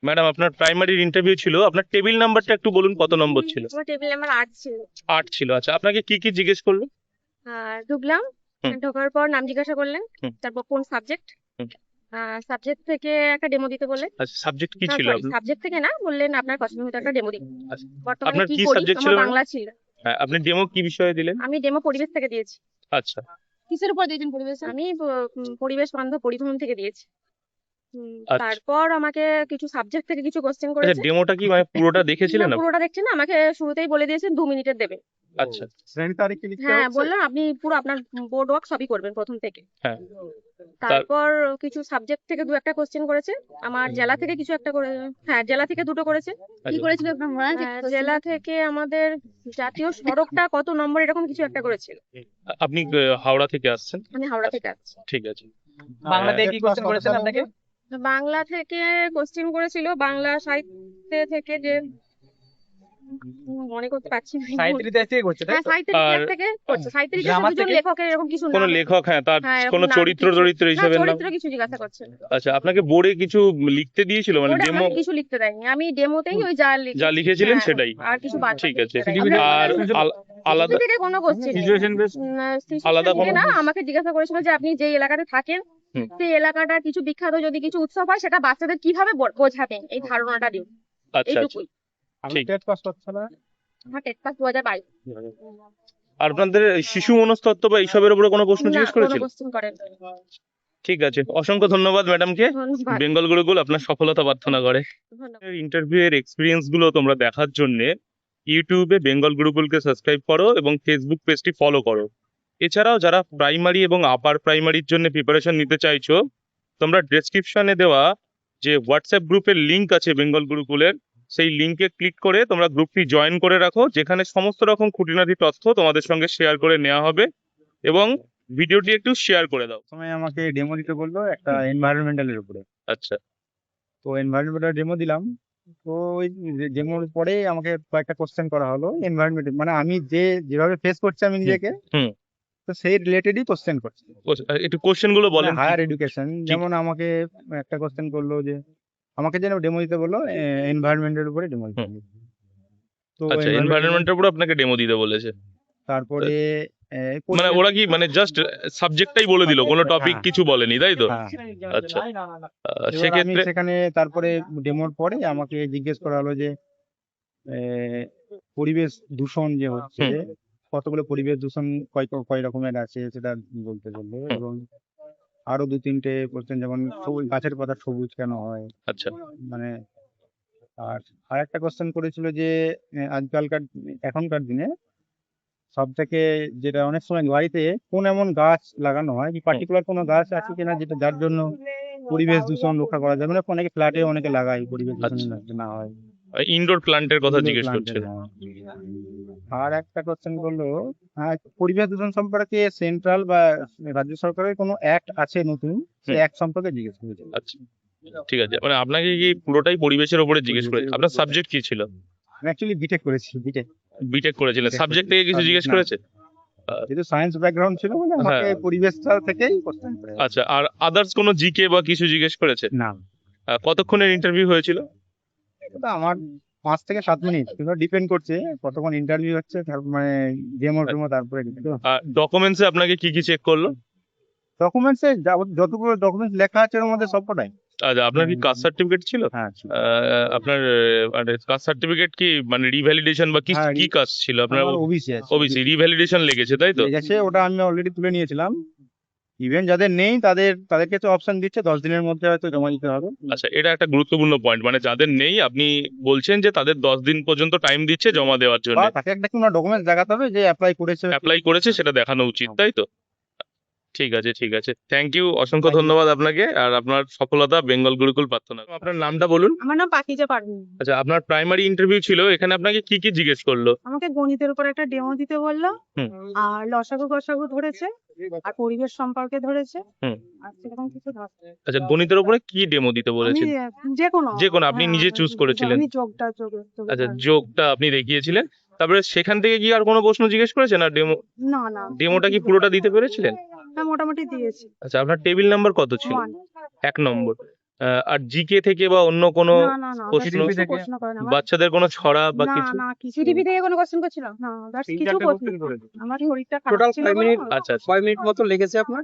Madam আপনার প্রাইমারির interview ছিল, আপনার টেবিল নাম্বারটা একটু বলুন কত নম্বর ছিল? আমার টেবিল নাম্বার 8 ছিল। 8 ছিল। আচ্ছা, আপনাকে কি কি জিজ্ঞেস করলো? ঢুকলাম, হুম। ঢোকার পর নাম জিজ্ঞাসা করলেন, হুম। তারপর কোন সাবজেক্ট। হুম। সাবজেক্ট থেকে একটা ডেমো দিতে বললেন। আচ্ছা, সাবজেক্ট কি না ছিল সরি, আপনার? সাবজেক্ট থেকে না, বললেন আপনার পছন্দ মতো একটা ডেমো দিন। আচ্ছা, বর্তমানে আপনার কি কি করি, সাবজেক্ট ছিল আমার ম্যাডাম? বাংলা ছিল। হ্যাঁ, আপনি ডেমো কি বিষয়ে দিলেন? আমি ডেমো পরিবেশ থেকে দিয়েছি। আচ্ছা। কিসের উপর দিয়েছেন পরিবেশ? আমি পরিবেশ বান্ধব পরিবহন থেকে দিয়েছি। আচ্ছা। তারপর আমাকে কিছু সাবজেক্ট থেকে কিছু কোশ্চেন আচ্ছা, করেছে। ডেমোটা কি মানে পুরোটা না, দেখেছিলেন আপনি? পুরোটা দেখছি না, আমাকে শুরুতেই বলে দিয়েছেন 2 মিনিটের দেবে। আচ্ছা। শ্রেণী তারিখে লিখতে হ্যাঁ, হচ্ছে। বললাম আপনি পুরো আপনার বোর্ড ওয়ার্ক সবই করবেন প্রথম থেকে। হ্যাঁ। তারপর কিছু সাবজেক্ট থেকে 2-1টা কোশ্চেন করেছে। আমার জেলা থেকে কিছু একটা করে, হ্যাঁ জেলা থেকে 2টো করেছে। কি আচ্ছা। করেছিল আপনার মনে আছে? জেলা থেকে আমাদের জাতীয় সড়কটা কত নম্বর এরকম কিছু একটা করেছিল। আপনি হাওড়া থেকে আসছেন? আমি হাওড়া থেকে আসছি। ঠিক আছে। বাংলা থেকে Grade কি pass কোশ্চেন কত করেছেন সালে আপনাকে? হবে? বাংলা থেকে কোশ্চেন করেছিল, বাংলা সাহিত্য থেকে যে মনে করতে পারছি না। সাহিত্যের ইতিহাস থেকে করছে তাই হ্যাঁ, তো? সাহিত্যের আর ইতিহাস থেকে করছে। সাহিত্যের ইতিহাসে গ্রামার দুজন থেকে? লেখকের এরকম কিছু কোন নাম। লেখক, হ্যাঁ তার হ্যাঁ, এরকম কোন নাম চরিত্র কিছু। চরিত্র না, হিসেবে নাম? চরিত্র কিছু জিজ্ঞাসা করছে। আচ্ছা, আপনাকে বোর্ডে কিছু লিখতে দিয়েছিল মানে ওটা ডেমো? আমাকে কিছু লিখতে দেয়নি, আমি ডেমোতেই ওই যা যা লিখেছিলেন হ্যাঁ, সেটাই? আর কিছু বাদ ঠিক আছে। দেয়নি। আর আলাদা থেকে কোনো কোশ্চেন সিচুয়েশন বেস আলাদা কোনো? না, আমাকে জিজ্ঞাসা করেছিল যে আপনি যে এলাকাতে থাকেন হুম। সেই এলাকাটার কিছু বিখ্যাত যদি কিছু উৎসব হয় সেটা বাচ্চাদের কিভাবে বোঝাবেন, এই ধারণাটা দিন। আচ্ছা আচ্ছা। এইটুকুই। আমি ঠিক। টেট পাস কত সালে? আমার টেট পাস 2022। আর আপনাদের শিশু মনস্তত্ত্ব বা এইসবের উপরে কোনো প্রশ্ন না, জিজ্ঞেস কোনো করেছিল? কোশ্চেন করেন। ঠিক আছে, অসংখ্য ধন্যবাদ ম্যাডামকে। ধন্যবাদ। বেঙ্গল গুরুকুল আপনার সফলতা প্রার্থনা করে। ধন্যবাদ। ইন্টারভিউ এর এক্সপিরিয়েন্স গুলো তোমরা দেখার জন্য ইউটিউবে বেঙ্গল গুরুকুলকে সাবস্ক্রাইব করো এবং ফেসবুক পেজটি ফলো করো। এছাড়াও যারা প্রাইমারি এবং আপার প্রাইমারির জন্য প্রিপারেশন নিতে চাইছো, তোমরা ডেসক্রিপশনে দেওয়া যে হোয়াটসঅ্যাপ গ্রুপের লিংক আছে বেঙ্গল গুরুকুলের, সেই লিংকে ক্লিক করে তোমরা গ্রুপটি জয়েন করে রাখো, যেখানে সমস্ত রকম খুঁটিনাটি তথ্য তোমাদের সঙ্গে শেয়ার করে নেওয়া হবে। এবং ভিডিওটি একটু শেয়ার করে দাও। প্রথমে আমাকে ডেমো দিতে বললো একটা এনভায়রনমেন্টালের উপরে। আচ্ছা। তো এনভায়রনমেন্টাল ডেমো দিলাম। তো ওই ডেমোর পরে আমাকে কয়েকটা কোশ্চেন করা হলো এনভায়রনমেন্ট, মানে আমি যেভাবে ফেস করছি আমি নিজেকে, হুম। তো সেই রিলেটেডই কোশ্চেন করছি। একটু কোশ্চেন গুলো বলেন। হায়ার এডুকেশন, যেমন আমাকে একটা কোশ্চেন করলো যে আমাকে যেন ডেমো দিতে বললো এনভায়রনমেন্টের উপরে ডেমো দিতে বললো। তো আচ্ছা, এনভায়রনমেন্টের উপরে আপনাকে ডেমো দিতে বলেছে? তারপরে মানে ওরা কি মানে জাস্ট সাবজেক্টটাই বলে দিল, কোনো টপিক হ্যাঁ। কিছু বলেনি তাই তো? হ্যাঁ। আচ্ছা। এবার আমি সেক্ষেত্রে সেখানে তারপরে ডেমোর পরে আমাকে জিজ্ঞেস করা হলো যে পরিবেশ দূষণ যে হচ্ছে, কতগুলো পরিবেশ দূষণ কয় রকমের আছে সেটা বলতে বললো। এবং আরো 2-3টে কোশ্চেন, যেমন গাছের পাতা সবুজ কেন হয়, আচ্ছা। মানে আর একটা কোশ্চেন করেছিল যে এখনকার দিনে সব থেকে যেটা অনেক সময় বাড়িতে কোন এমন গাছ লাগানো হয়, কি পার্টিকুলার কোনো গাছ আছে কিনা যেটা যার জন্য পরিবেশ দূষণ রক্ষা করা যাবে, না অনেকে ফ্ল্যাটে অনেকে লাগায় পরিবেশ দূষণ যাতে না হয়। ইনডোর প্ল্যান্টের কথা Indoor জিজ্ঞেস plant করছিল। এর, আর একটা কোশ্চেন করলো পরিবেশ দূষণ সম্পর্কে সেন্ট্রাল বা রাজ্য সরকারের কোনো অ্যাক্ট আছে নতুন, সেই অ্যাক্ট সম্পর্কে জিজ্ঞেস করেছে। আচ্ছা, ঠিক আছে। মানে আপনাকে কি পুরোটাই পরিবেশের উপরে জিজ্ঞেস করে? আপনার সাবজেক্ট কি ছিল? আমি অ্যাকচুয়ালি বিটেক করেছি, বিটেক বিটেক করেছিলেন, সাবজেক্ট থেকে কিছু জিজ্ঞেস না। করেছে? যেহেতু সায়েন্স ব্যাকগ্রাউন্ড ছিল বলে আমাকে হ্যাঁ। পরিবেশটা থেকেই কোশ্চেন করে। আচ্ছা, আর আদার্স কোনো জিকে বা কিছু জিজ্ঞেস করেছে? না, কতক্ষণের ইন্টারভিউ হয়েছিল? এটা আমার 5 থেকে 7 মিনিট, কিন্তু ডিপেন্ড করছে কতক্ষণ ইন্টারভিউ হচ্ছে, মানে ডেমো তারপরে ডকুমেন্টসে আপনাকে কি কি চেক করলো? ডকুমেন্টসে যতগুলো ডকুমেন্টস লেখা আছে ওর মধ্যে সবকটাই। আচ্ছা, আপনার কি কাস্ট সার্টিফিকেট ছিল? হ্যাঁ, আপনার মানে কাস্ট সার্টিফিকেট কি মানে রিভ্যালিডেশন বা কি হ্যাঁ, কি কাস্ট ছিল আপনার? ওবিসি আছে। ওবিসি রিভ্যালিডেশন লেগেছে তাই তো? ঠিক আছে, ওটা আমি অলরেডি তুলে নিয়েছিলাম। ইভেন যাদের নেই তাদেরকে তো অপশন দিচ্ছে 10 দিনের মধ্যে হয়তো জমা দিতে হবে। আচ্ছা, এটা একটা গুরুত্বপূর্ণ পয়েন্ট, মানে যাদের নেই আপনি বলছেন যে তাদের 10 দিন পর্যন্ত টাইম দিচ্ছে জমা দেওয়ার জন্য। বা তাকে একটা কোনো ডকুমেন্টস দেখাতে হবে যে অ্যাপ্লাই করেছে সেটা দেখানো উচিত তাই তো? ঠিক আছে, ঠিক আছে, থ্যাংক ইউ, অসংখ্য ধন্যবাদ আপনাকে। আর আপনার সফলতা বেঙ্গল গুরুকুল প্রার্থনা। আপনার নামটা বলুন। আমার নাম পাখিজা পারভিন। আচ্ছা, আপনার প্রাইমারি ইন্টারভিউ ছিল, এখানে আপনাকে কি কি জিজ্ঞেস করলো? আমাকে গণিতের উপর একটা ডেমো দিতে বললো, হুম। আর লসাগু গসাগু ধরেছে, আর পরিবেশ সম্পর্কে ধরেছে, হুম। আর সেরকম কিছু ধরেছে। আচ্ছা, গণিতের উপরে কি ডেমো দিতে আমি বলেছেন? যেকোনো, আপনি নিজে choose করেছিলেন? আমি যোগটা আচ্ছা, যোগটা আপনি দেখিয়েছিলেন। তারপরে সেখান থেকে কি আর কোনো প্রশ্ন জিজ্ঞেস করেছেন? আর না ডেমোটা কি পুরোটা দিতে পেরেছিলেন? হ্যাঁ, মোটামুটি দিয়েছি। আচ্ছা, আপনার টেবিল নাম্বার কত ছিল? 1। 1 নম্বর। আর জিকে থেকে বা অন্য কোনো না না না প্রশ্ন others কিছু প্রশ্ন করে না আমার। বাচ্চাদের কোনো ছড়া বা না কিছু? না কিছু টিভি থেকে কোনো কোশ্চেন করছিল না others কিছু প্রশ্ন আমার শরীরটা খারাপ টোটাল ছিল 5 মিনিট বলে আচ্ছা আচ্ছা। 5 মিনিট মতো লেগেছে আপনার?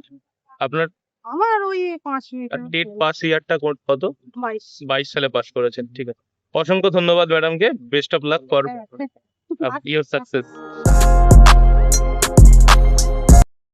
আপনার আমার ওই 5 মিনিট ডেট পাস ইয়ারটা কত? 22 22 সালে পাস করেছেন, ঠিক আছে। অসংখ্য ধন্যবাদ ম্যাডামকে, বেস্ট অফ লাক ফর হ্যাঁ, ইয়োর সাকসেস।